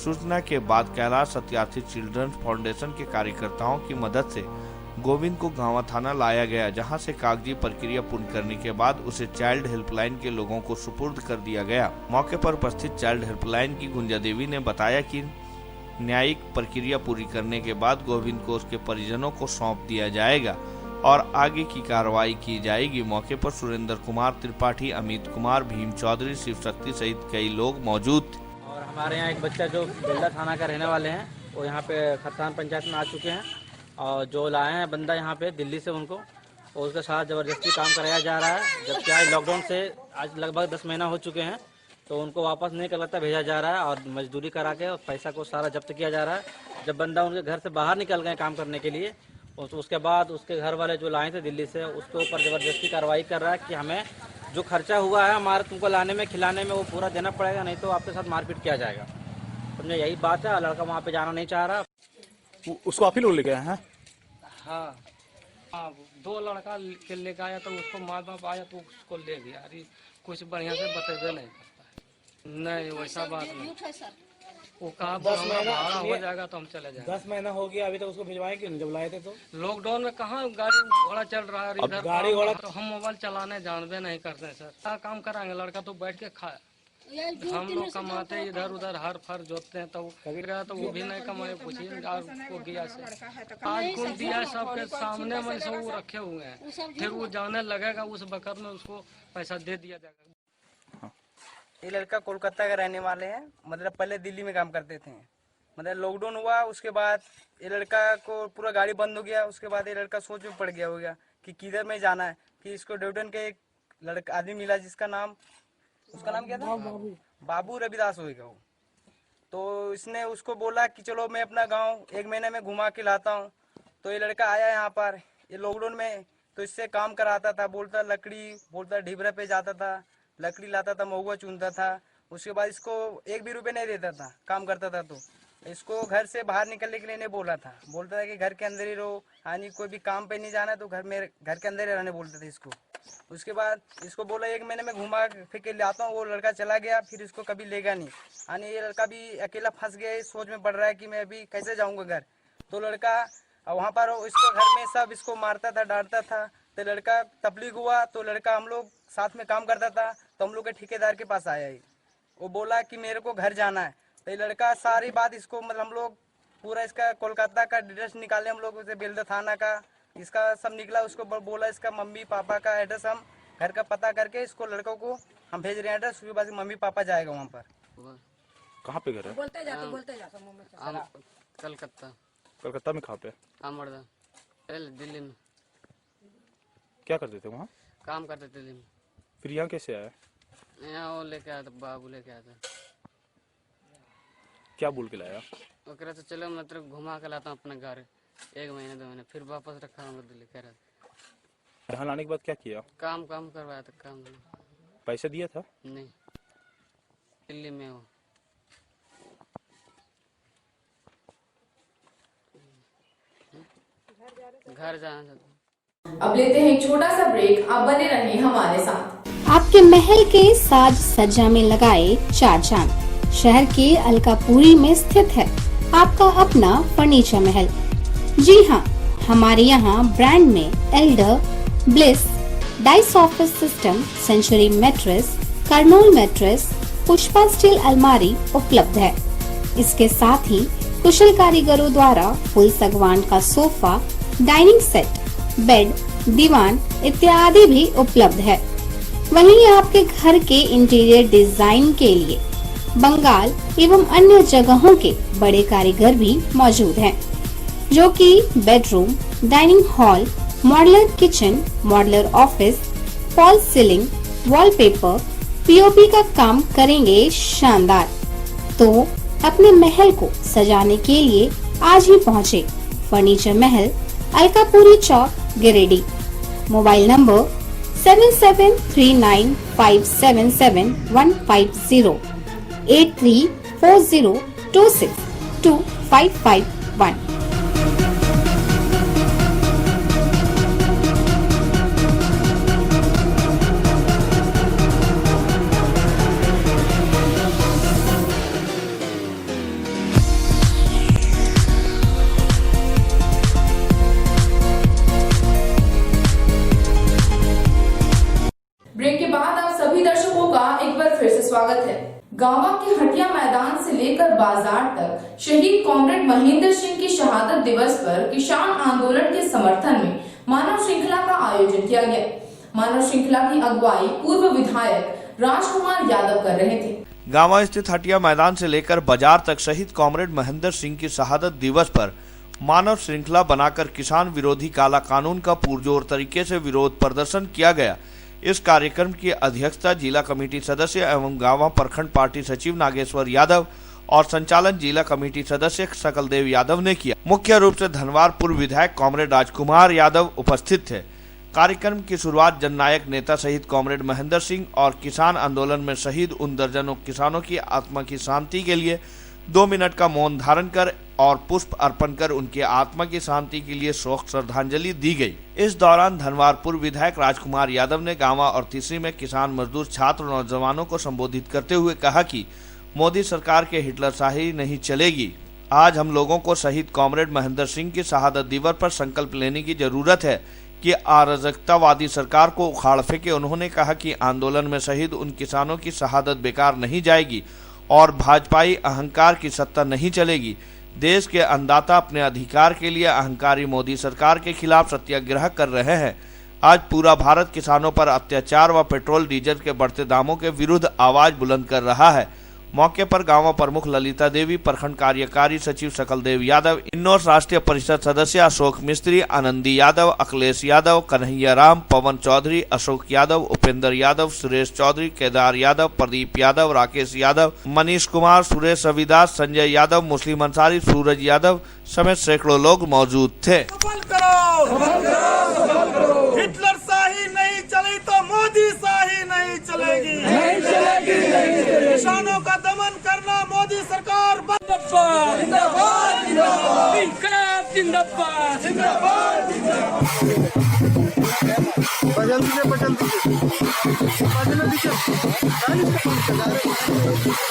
सूचना के बाद कैलाश सत्यार्थी चिल्ड्रंस फाउंडेशन के कार्यकर्ताओं की मदद से गोविंद को गांवा थाना लाया गया, जहां से कागजी प्रक्रिया पूर्ण करने के बाद उसे चाइल्ड हेल्पलाइन के लोगों को सुपुर्द कर दिया गया। मौके पर उपस्थित चाइल्ड हेल्पलाइन की गुंजा देवी ने बताया कि न्यायिक प्रक्रिया पूरी करने के बाद गोविंद को उसके परिजनों को सौंप दिया जाएगा और आगे की कार्रवाई की जाएगी। मौके पर सुरेंद्र कुमार त्रिपाठी, अमित कुमार, भीम चौधरी, शिव शक्ति सहित कई लोग मौजूद थे। और हमारे यहाँ एक बच्चा जो बेल्ला थाना का रहने वाले हैं, वो यहाँ पे खरतान पंचायत में आ चुके हैं और जो लाए हैं बंदा यहाँ पे दिल्ली से उनको, और उसके साथ ज़बरदस्ती काम कराया जा रहा है। जबकि आज लॉकडाउन से आज लगभग 10 महीना हो चुके हैं, तो उनको वापस नहीं कलकत्ता भेजा जा रहा है और मजदूरी करा के और पैसा को सारा जब्त किया जा रहा है। जब बंदा उनके घर से बाहर निकल गए काम करने के लिए, तो उसके बाद उसके घर वाले जो लाए थे दिल्ली से, उसके ऊपर ज़बरदस्ती कार्रवाई कर रहा है कि हमें जो खर्चा हुआ है हमारे तुमको लाने में खिलाने में वो पूरा देना पड़ेगा, नहीं तो आपके साथ मारपीट किया जाएगा। समझे, यही बात है। लड़का वहाँ पे जाना नहीं चाह रहा। उसको आप ही लोग ले गए हैं? हाँ, 2 लड़का के लेके आया तो उसको माँ बाप आया तो उसको ले गया। अरे कुछ बढ़िया से बतेबे नहीं करता है। नहीं वैसा बात नहीं। वो कहा 10 महीना हो जाएगा तो हम चले जाएंगे। 10 महीना हो गया, अभी तक उसको भिजवाए क्यों? जब लाए थे तो लॉकडाउन में कहाँ गाड़ी घोड़ा चल रहा है। अब गाड़ी घोड़ा तो हम मोबाइल चलाने जानबे नहीं करते सर। क्या काम कराएंगे? लड़का तो बैठ के खाए। हम लोग कमाते इधर उधर हर फर जोतते हैं, तो वो भी नहीं कमाए। पूछिए को गया से आज कौन दिया, सबके सामने में सब वो रखे हुए हैं। फिर वो जाने लगेगा उस वक्त में उसको पैसा दे दिया जाएगा। ये लड़का कोलकाता का रहने वाले हैं, मतलब पहले दिल्ली में काम करते थे। मतलब लॉकडाउन हुआ उसके बाद ये लड़का को पूरा गाड़ी बंद हो गया। उसके बाद ये लड़का सोच में पड़ गया होगा कि किधर में जाना है। कि इसको देवटन के एक लड़का आदमी मिला जिसका नाम, उसका नाम क्या था? बाबू रविदास होगा वो। तो इसने उसको बोला कि चलो मैं अपना गांव 1 महीने में घुमा के लाता हूँ। तो ये लड़का आया यहाँ पर ये लॉकडाउन में, तो इससे काम कराता था। बोलता लकड़ी, बोलता ढिबरा पे जाता था, लकड़ी लाता था, महुआ चुनता था। उसके बाद इसको 1 भी रुपये नहीं देता था, काम करता था। तो इसको घर से बाहर निकलने के लिए नहीं बोला था, बोलता था कि घर के अंदर ही रहो, यानी कोई भी काम पे नहीं जाना तो घर के अंदर ही रहने बोलते थे इसको। उसके बाद इसको बोला 1 महीने में घुमा फिर के ले आता हूँ, वो लड़का चला गया, फिर इसको कभी लेगा नहीं, यानी ये लड़का भी अकेला फंस गया, इस सोच में पड़ रहा है कि मैं अभी कैसे जाऊँगा घर। तो लड़का वहाँ पर इसको घर में सब इसको मारता था, डांटता था। तो लड़का तबलीग हुआ तो लड़का हम लोग साथ में काम करता था, तो हम लोग के ठेकेदार के पास आया, वो बोला कि मेरे को घर जाना है। तो ये लड़का सारी बात इसको मतलब हम लोग पूरा इसका कोलकाता का एड्रेस निकाले, हम लोग उसे बेलदा थाना का इसका सब निकला, उसको बोला इसका मम्मी पापा का एड्रेस हम घर का पता करके इसको लड़कों को हम भेज रहे हैं एड्रेस, उसके बाद मम्मी पापा जाएगा वहाँ पर। कहाँ पे घर है? बोलते जाते कलकत्ता में। कहाँ पे? दिल्ली में। क्या करते थे वहाँ? काम करते थे दिल्ली में। फिर यहाँ कैसे आया? यहाँ वो लेके आया था, बाबू लेके आया था। क्या बोल के लाया? वो कह रहा था चलो मैं तेरे को घुमा के लाता हूँ अपने घर, 1 महीने 2 महीने, फिर वापस रखा हूँ दिल्ली। कह रहा था यहाँ लाने के बाद क्या किया? काम करवाया था। काम पैसा दिया था? नहीं, दिल्ली में हो। घर जाना चाहता। अब लेते हैं एक छोटा सा ब्रेक, आप बने रहें हमारे साथ। आपके महल के साज सज्जा में लगाए 4 चांद। शहर के अलकापुरी में स्थित है आपका अपना फर्नीचर महल। जी हाँ, हमारे यहाँ ब्रांड में Elder, Bliss, Dice office system, Century mattress, Kurnool mattress, Pushpa steel अलमारी उपलब्ध है। इसके साथ ही कुशल कारीगरों द्वारा फुल सागवान का सोफा, डाइनिंग सेट, बेड, दीवान इत्यादि भी उपलब्ध है। वहीं आपके घर के इंटीरियर डिजाइन के लिए बंगाल एवं अन्य जगहों के बड़े कारीगर भी मौजूद हैं, जो कि bedroom, dining hall, modular kitchen, modular office, fall ceiling, wallpaper, POP का काम करेंगे शानदार। तो अपने महल को सजाने के लिए आज ही पहुँचे furniture Mahal, Alkapuri Chowk, Giridih. Mobile number 7739577150, 8340262551। Break के बाद आप सभी दर्शकों का एक बार फिर से स्वागत है। गांवा के हटिया मैदान से लेकर बाजार तक शहीद कॉमरेड महेंद्र सिंह की शहादत दिवस पर किसान आंदोलन के समर्थन में मानव श्रृंखला का आयोजन किया गया। मानव श्रृंखला की अगुवाई पूर्व विधायक राजकुमार यादव कर रहे थे। गांवा स्थित हटिया मैदान से लेकर बाजार तक शहीद कॉमरेड महेंद्र सिंह की शहादत दिवस पर मानव श्रृंखला बनाकर किसान विरोधी काला कानून का पुरजोर तरीके से विरोध प्रदर्शन किया गया। इस कार्यक्रम की अध्यक्षता जिला कमेटी सदस्य एवं गांवा प्रखंड पार्टी सचिव नागेश्वर यादव और संचालन जिला कमेटी सदस्य सकलदेव यादव ने किया। मुख्य रूप से धनवार पूर्व विधायक कॉमरेड राजकुमार यादव उपस्थित थे। कार्यक्रम की शुरुआत जननायक नेता शहीद कॉमरेड महेंद्र सिंह और किसान आंदोलन में शहीद उन दर्जनों किसानों की आत्मा की शांति के लिए 2 मिनट का मौन धारण कर और पुष्प अर्पण कर उनकी आत्मा की शांति के लिए शोक श्रद्धांजलि दी गई। इस दौरान धनवार पूर्व विधायक राजकुमार यादव ने गांवा और तीसरी में किसान, मजदूर, छात्र, नौजवानों को संबोधित करते हुए कहा कि मोदी सरकार के हिटलरशाही नहीं चलेगी। आज हम लोगों को शहीद कॉमरेड महेंद्र सिंह की शहादत दिवस पर संकल्प लेने की जरूरत है कि अराजकतावादी सरकार को उखाड़ फेंके। उन्होंने कहा कि आंदोलन में शहीद उन किसानों की शहादत बेकार नहीं जाएगी और भाजपाई अहंकार की सत्ता नहीं चलेगी। देश के अन्नदाता अपने अधिकार के लिए अहंकारी मोदी सरकार के खिलाफ सत्याग्रह कर रहे हैं। आज पूरा भारत किसानों पर अत्याचार व पेट्रोल डीजल के बढ़ते दामों के विरुद्ध आवाज बुलंद कर रहा है। मौके पर गांव प्रमुख ललिता देवी, प्रखंड कार्यकारी सचिव सकलदेव यादव, इन्नौर राष्ट्रीय परिषद सदस्य अशोक मिस्त्री, आनंदी यादव, अखिलेश यादव, कन्हैया राम, पवन चौधरी, अशोक यादव, उपेंद्र यादव, सुरेश चौधरी, केदार यादव, प्रदीप यादव, राकेश यादव, मनीष कुमार, सुरेश रविदास, संजय यादव, मुस्लिम अंसारी, सूरज यादव समेत सैकड़ों लोग मौजूद थे। हिटलरशाही नहीं चली तो मोदी शाही नहीं चलेगी, नहीं चलेगी, नहीं चलेगी। किसानों का दमन करना मोदी सरकार जिंदाबाद, जिंदाबाद, जिंदाबाद, इनकलाब जिंदाबाद, जिंदाबाद, जिंदाबाद। बदल दीजिए, बदल दीजिए, बदल दीजिए,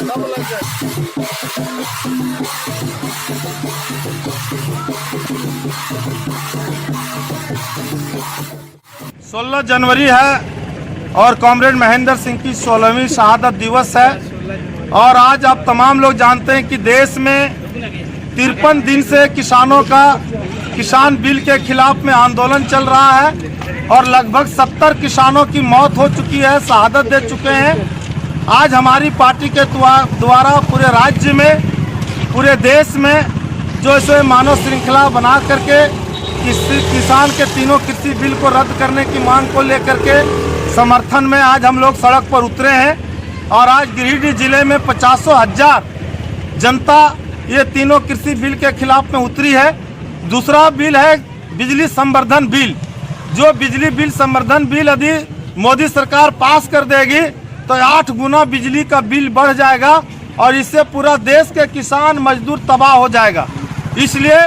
सब लग जाए। 16 जनवरी है और कॉमरेड महेंद्र सिंह की 16वीं शहादत दिवस है। और आज आप तमाम लोग जानते हैं कि देश में 53 दिन से किसानों का किसान बिल के खिलाफ में आंदोलन चल रहा है और लगभग 70 किसानों की मौत हो चुकी है, शहादत दे चुके हैं। आज हमारी पार्टी के द्वारा पूरे राज्य में, पूरे देश में जो इसे मानव श्रृंखला बना करके किसान के तीनों कृषि बिल को रद्द करने की मांग को लेकर के समर्थन में आज हम लोग सड़क पर उतरे हैं। और आज गिरिडीह जिले में 50,000 जनता ये तीनों कृषि बिल के खिलाफ में उतरी है। दूसरा बिल है बिजली संवर्धन बिल। जो बिजली बिल संवर्धन बिल यदि मोदी सरकार पास कर देगी तो 8 गुना बिजली का बिल बढ़ जाएगा और इससे पूरा देश के किसान मजदूर तबाह हो जाएगा। इसलिए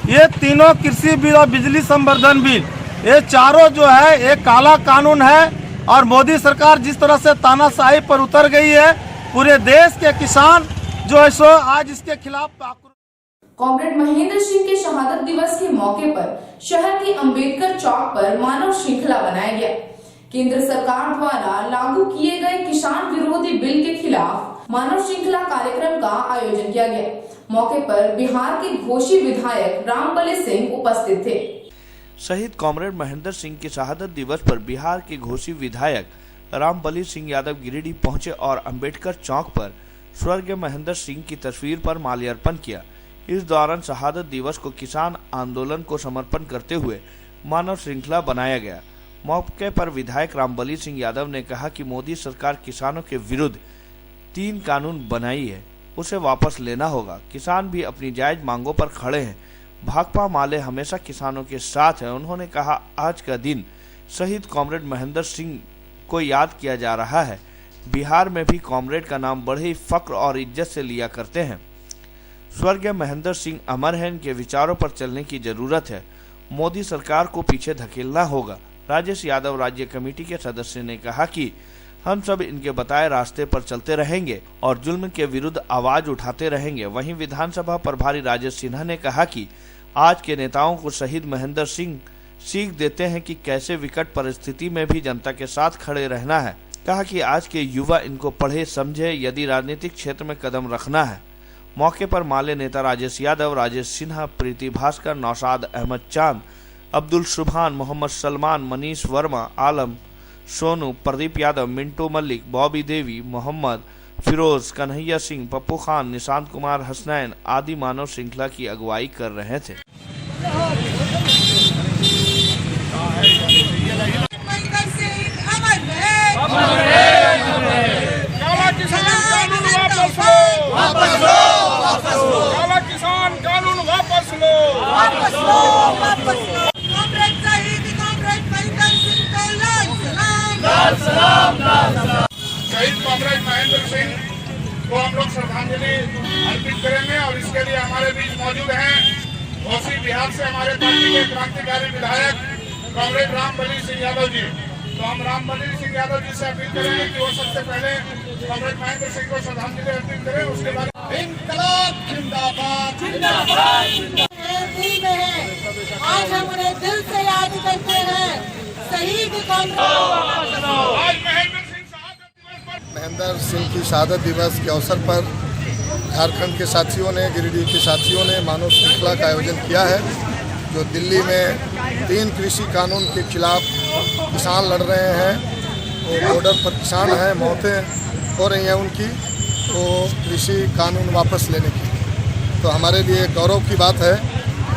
ये तीनों कृषि बिल और बिजली संवर्धन बिल, ये चारों जो है एक काला कानून है। और मोदी सरकार जिस तरह से तानाशाही पर उतर गई है, पूरे देश के किसान जो है सो आज इसके खिलाफ। कॉमरेड महेंद्र सिंह के शहादत दिवस के मौके पर शहर के अंबेडकर चौक पर मानव श्रृंखला बनाया गया। केंद्र सरकार द्वारा लागू किए गए किसान विरोधी बिल के खिलाफ मानव श्रृंखला कार्यक्रम का आयोजन किया गया। मौके पर बिहार के घोषी विधायक रामबली सिंह उपस्थित थे। शहीद कॉमरेड महेंद्र सिंह के शहादत दिवस पर बिहार के घोषी विधायक रामबली सिंह यादव गिरिडीह पहुंचे और अंबेडकर चौक पर स्वर्गीय महेंद्र सिंह की तस्वीर पर माल्यार्पण किया। इस दौरान शहादत दिवस को किसान आंदोलन को समर्पण करते हुए मानव श्रृंखला बनाया गया। मौके पर विधायक रामबली सिंह यादव ने कहा कि मोदी सरकार किसानों के विरुद्ध 3 कानून बनाई है, उसे वापस लेना होगा। किसान भी अपनी जायज मांगों पर खड़े हैं। भाकपा माले हमेशा किसानों के साथ है। उन्होंने कहा आज का दिन शहीद कॉमरेड महेंद्र सिंह को याद किया जा रहा है। बिहार में भी कॉमरेड का नाम बड़े ही फक्र और इज्जत से लिया करते हैं। स्वर्गीय महेंद्र सिंह अमर हैं, इनके विचारों पर चलने की जरूरत है। मोदी सरकार को पीछे धकेलना होगा। राजेश यादव राज्य कमेटी के सदस्य ने कहा कि हम सब इनके बताए रास्ते पर चलते रहेंगे और जुल्म के विरुद्ध आवाज उठाते रहेंगे। वहीं विधानसभा प्रभारी राजेश सिन्हा ने कहा कि आज के नेताओं को शहीद महेंद्र सिंह सीख देते हैं कि कैसे विकट परिस्थिति में भी जनता के साथ खड़े रहना है। कहा कि आज के युवा इनको पढ़े समझे यदि राजनीतिक क्षेत्र में कदम रखना है। मौके पर माले नेता राजेश यादव, राजेश सिन्हा, प्रीति भास्कर, नौशाद अहमद चांद, अब्दुल सुभान, मोहम्मद सलमान, मनीष वर्मा, आलम, सोनू, प्रदीप यादव, मिंटू मल्लिक, बॉबी देवी, मोहम्मद फिरोज, कन्हैया सिंह, पप्पू खान, निशांत कुमार, हसनैन आदि मानव श्रृंखला की अगुवाई कर रहे थे। शहीद कॉमरेड महेंद्र सिंह को हम लोग श्रद्धांजलि अर्पित करेंगे और इसके लिए हमारे बीच मौजूद हैं घोसी बिहार से हमारे पार्टी के क्रांतिकारी विधायक कॉमरेड रामबली सिंह यादव जी। तो हम रामबली सिंह यादव जी से अपील करेंगे कि वो सबसे पहले कॉमरेड महेंद्र सिंह को श्रद्धांजलि अर्पित करें। उसके बाद इंकलाब जिंदाबाद, जिंदाबाद। आज हम उन्हें दिल से याद करते हैं। शहीद महेंद्र सिंह की शहादत दिवस के अवसर पर झारखंड के साथियों ने, गिरिडीह के साथियों ने मानव श्रृंखला का आयोजन किया है। जो दिल्ली में 3 कृषि कानून के खिलाफ किसान लड़ रहे हैं, वो बॉर्डर पर किसान हैं, मौतें हो रही हैं उनकी, तो कृषि कानून वापस लेने की। तो हमारे लिए गौरव की बात है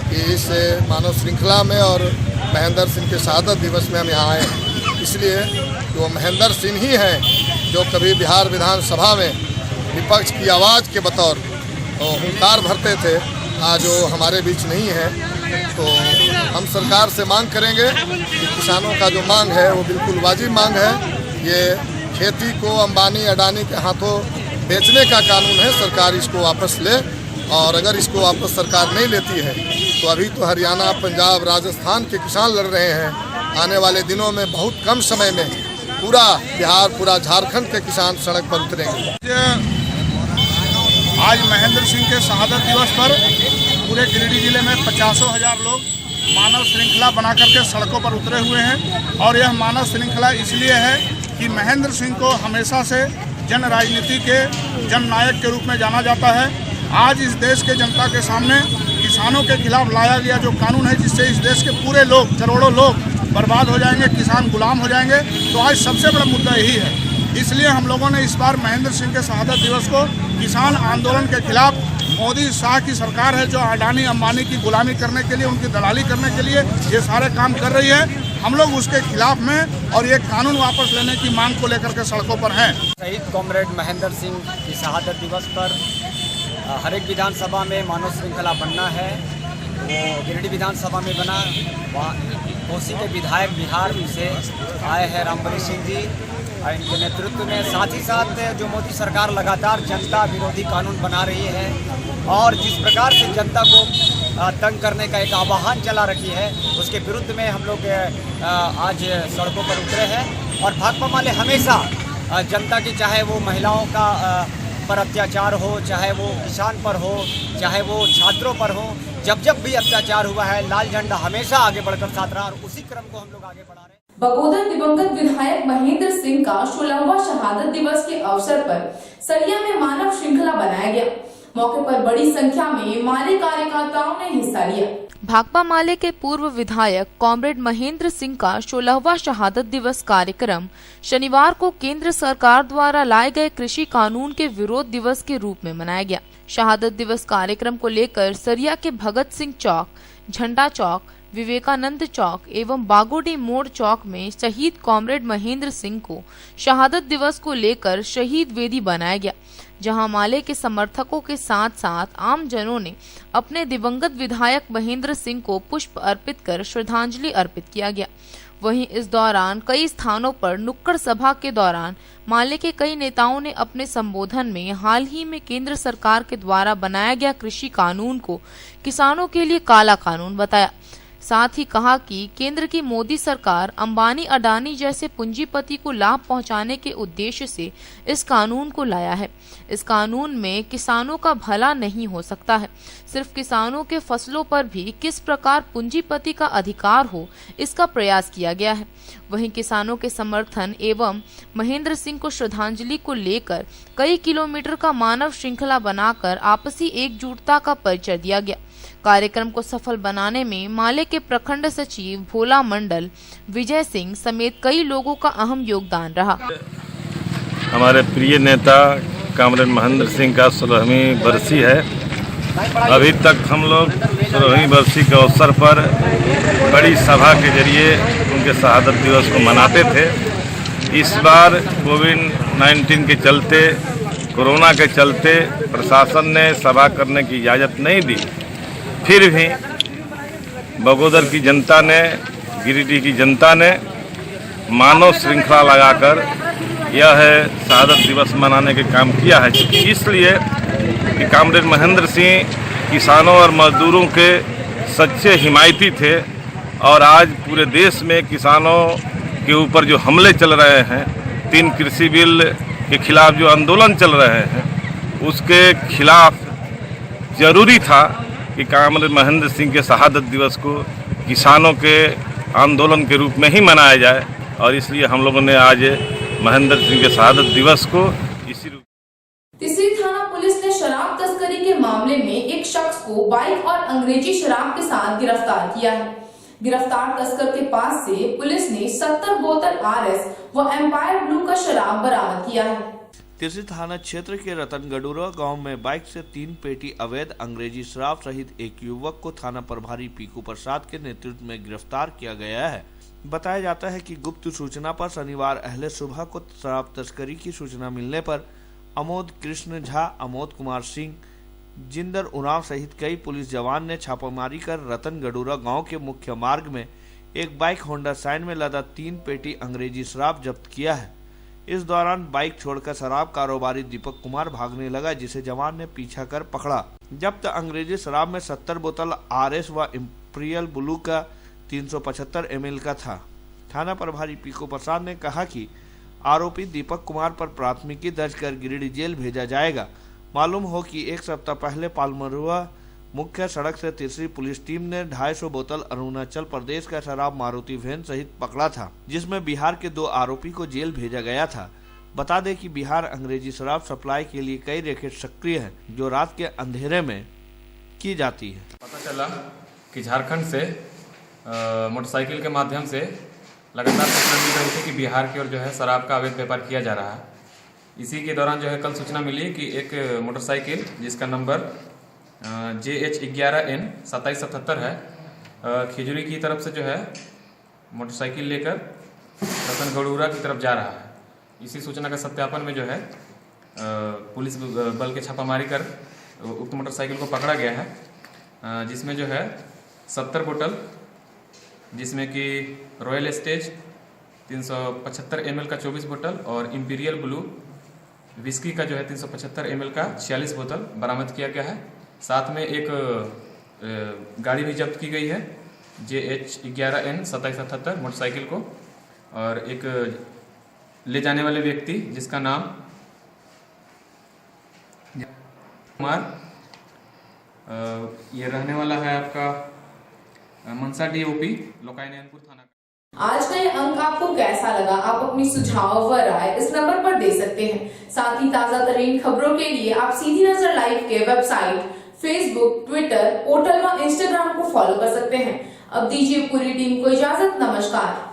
कि इस मानव श्रृंखला में और महेंद्र सिंह के शहादत दिवस में हम यहाँ आए हैं। इसलिए वो महेंद्र सिंह ही हैं जो कभी बिहार विधानसभा में विपक्ष की आवाज़ के बतौर हुंकार भरते थे, आज वो हमारे बीच नहीं है। तो हम सरकार से मांग करेंगे कि किसानों का जो मांग है वो बिल्कुल वाजिब मांग है। ये खेती को अंबानी अडानी के हाथों बेचने का कानून है, सरकार इसको वापस ले। और अगर इसको वापस सरकार नहीं लेती है तो अभी तो हरियाणा, पंजाब, राजस्थान के किसान लड़ रहे हैं। आने वाले दिनों में बहुत कम समय में पूरा बिहार, पूरा झारखंड के किसान सड़क पर उतरेंगे। आज महेंद्र सिंह के शहादत दिवस पर पूरे गिरिडीह जिले में 50,000 लोग मानव श्रृंखला बना करके सड़कों पर उतरे हुए हैं। और यह मानव श्रृंखला इसलिए है कि महेंद्र सिंह को हमेशा से जन राजनीति के जननायक के रूप में जाना जाता है। आज इस देश के जनता के सामने किसानों के खिलाफ लाया गया जो कानून है, जिससे इस देश के पूरे लोग, करोड़ों लोग बर्बाद हो जाएंगे, किसान गुलाम हो जाएंगे, तो आज सबसे बड़ा मुद्दा यही है। इसलिए हम लोगों ने इस बार महेंद्र सिंह के शहादत दिवस को किसान आंदोलन के खिलाफ, मोदी शाह की सरकार है जो अडानी अंबानी की गुलामी करने के लिए, उनकी दलाली करने के लिए ये सारे काम कर रही है, हम लोग उसके खिलाफ में और ये कानून वापस लेने की मांग को लेकर के सड़कों पर हैं। शहीद कॉमरेड महेंद्र सिंह की शहादत दिवस पर हर एक विधानसभा में मानव श्रृंखला बनना है। वो गिरिडीह विधानसभा में बना, वहाँ कोसी के विधायक बिहार से आए हैं रामबली सिंह जी, इनके नेतृत्व में। साथ ही साथ जो मोदी सरकार लगातार जनता विरोधी कानून बना रही है और जिस प्रकार से जनता को तंग करने का एक आह्वान चला रखी है, उसके विरुद्ध में हम लोग आज सड़कों पर उतरे हैं। और भाकपा माले हमेशा जनता की, चाहे वो महिलाओं का पर अत्याचार हो, चाहे वो किसान पर हो, चाहे वो छात्रों पर हो, जब जब भी अत्याचार हुआ है, लाल झंडा हमेशा आगे बढ़कर साथ रहा और उसी क्रम को हम लोग आगे बढ़ा रहे हैं। बगोदर दिवंगत विधायक महेंद्र सिंह का 16वां शहादत दिवस के अवसर पर सरिया में मानव श्रृंखला बनाया गया। मौके पर बड़ी संख्या में माले कार्यकर्ताओं ने हिस्सा लिया। भाकपा माले के पूर्व विधायक कॉमरेड महेंद्र सिंह का 16वां शहादत दिवस कार्यक्रम शनिवार को केंद्र सरकार द्वारा लाए गए कृषि कानून के विरोध दिवस के रूप में मनाया गया। शहादत दिवस कार्यक्रम को लेकर सरिया के भगत सिंह चौक, झंडा चौक, विवेकानंद चौक एवं बागोडी मोड़ चौक में शहीद कॉमरेड महेंद्र सिंह को शहादत दिवस को लेकर शहीद वेदी बनाया गया, जहां माले के समर्थकों के साथ साथ आम जनों ने अपने दिवंगत विधायक महेंद्र सिंह को पुष्प अर्पित कर श्रद्धांजलि अर्पित किया गया। वहीं इस दौरान कई स्थानों पर नुक्कड़ सभा के दौरान माले के कई नेताओं ने अपने संबोधन में हाल ही में केंद्र सरकार के द्वारा बनाया गया कृषि कानून को किसानों के लिए काला कानून बताया। साथ ही कहा कि केंद्र की मोदी सरकार अंबानी अडानी जैसे पूंजीपति को लाभ पहुंचाने के उद्देश्य से इस कानून को लाया है। इस कानून में किसानों का भला नहीं हो सकता है, सिर्फ किसानों के फसलों पर भी किस प्रकार पूंजीपति का अधिकार हो, इसका प्रयास किया गया है। वहीं किसानों के समर्थन एवं महेंद्र सिंह को श्रद्धांजलि को लेकर कई किलोमीटर का मानव श्रृंखला बनाकर आपसी एकजुटता का परिचय दिया गया। कार्यक्रम को सफल बनाने में माले के प्रखंड सचिव भोला मंडल, विजय सिंह समेत कई लोगों का अहम योगदान रहा। हमारे प्रिय नेता कॉमरेड महेंद्र सिंह का 16वीं बरसी है। अभी तक हम लोग 16वीं बरसी के अवसर पर बड़ी सभा के जरिए उनके शहादत दिवस को मनाते थे। इस बार कोविड-19 के चलते, कोरोना के चलते प्रशासन ने सभा करने की इजाज़त नहीं दी। फिर भी बगोदर की जनता ने, गिरिडीह की जनता ने मानव श्रृंखला लगाकर यह शहादत दिवस मनाने के काम किया है, इसलिए कि कॉमरेड महेंद्र सिंह किसानों और मजदूरों के सच्चे हिमायती थे। और आज पूरे देश में किसानों के ऊपर जो हमले चल रहे हैं, 3 कृषि बिल के खिलाफ जो आंदोलन चल रहे हैं, उसके खिलाफ जरूरी था कि कॉमरेड महेंद्र सिंह के शहादत दिवस को किसानों के आंदोलन के रूप में ही मनाया जाए। और इसलिए हम लोगों ने आज महेंद्र सिंह के शहादत दिवस को इसी रूप। तीसरी थाना पुलिस ने शराब तस्करी के मामले में एक शख्स को बाइक और अंग्रेजी शराब के साथ गिरफ्तार किया है। गिरफ्तार तस्कर के पास से पुलिस ने 70 बोतल RS व एम्पायर ब्लू का शराब बरामद किया है। तिरसी थाना क्षेत्र के रतनगढ़ुरा गांव में बाइक से 3 पेटी अवैध अंग्रेजी शराब सहित एक युवक को थाना प्रभारी पीकू प्रसाद के नेतृत्व में गिरफ्तार किया गया है। बताया जाता है कि गुप्त सूचना पर शनिवार अहले सुबह को शराब तस्करी की सूचना मिलने पर अमोद कृष्ण झा, अमोद कुमार सिंह, जिंदर उरांव सहित कई पुलिस जवान ने छापेमारी कर रतनगढ़ूरा गांव के मुख्य मार्ग में एक बाइक होंडा साइन में लदा 3 पेटी अंग्रेजी शराब जब्त किया है। इस दौरान बाइक छोड़कर शराब कारोबारी दीपक कुमार भागने लगा, जिसे जवान ने पीछा कर पकड़ा। जब्त अंग्रेजी शराब में 70 बोतल RS व इंपीरियल ब्लू का 375 ml का था। थाना प्रभारी पीको प्रसाद ने कहा कि आरोपी दीपक कुमार पर प्राथमिकी दर्ज कर गिरिडीह जेल भेजा जाएगा। मालूम हो कि एक सप्ताह पहले पालमरुआ मुख्य सड़क से तीसरी पुलिस टीम ने 250 बोतल अरुणाचल प्रदेश का शराब मारुति वैन सहित पकड़ा था, जिसमें बिहार के 2 आरोपी को जेल भेजा गया था। बता दें कि बिहार अंग्रेजी शराब सप्लाई के लिए कई रैकेट सक्रिय है, जो रात के अंधेरे में की जाती है। पता चला कि झारखंड से मोटरसाइकिल के माध्यम से लगातार सूचना मिल रही थी कि बिहार की ओर जो है शराब का अवैध व्यापार किया जा रहा है। इसी के दौरान जो है कल सूचना मिली कि एक मोटरसाइकिल जिसका नंबर JH11N 2777 है, खिजड़ी की तरफ से जो है मोटरसाइकिल लेकर रतनगढ़ूरा की तरफ जा रहा है। इसी सूचना का सत्यापन में जो है पुलिस बल के छापामारी कर उक्त मोटरसाइकिल को पकड़ा गया है, जिसमें जो है 70 बोतल, जिसमें कि रॉयल स्टेज 375 ml का 24 बोतल और इंपीरियल ब्लू विस्की का जो है 375 ml का 46 बोतल बरामद किया गया है। साथ में एक गाड़ी भी जब्त की गई है JH11N 2777 मोटरसाइकिल को, और एक ले जाने वाले व्यक्ति जिसका नाम कुमार, ये रहने वाला है आपका मनसा DOP लोकायनपुर थाना। आज का ये अंक आपको कैसा लगा? आप अपनी सुझाव व राय इस नंबर पर दे सकते हैं। साथ ही ताजा तरीन खबरों के लिए आप सीधी नजर लाइव के वेबसाइट, फेसबुक, ट्विटर, पोर्टल व इंस्टाग्राम को फॉलो कर सकते हैं। अब दीजिए पूरी टीम को इजाजत। नमस्कार।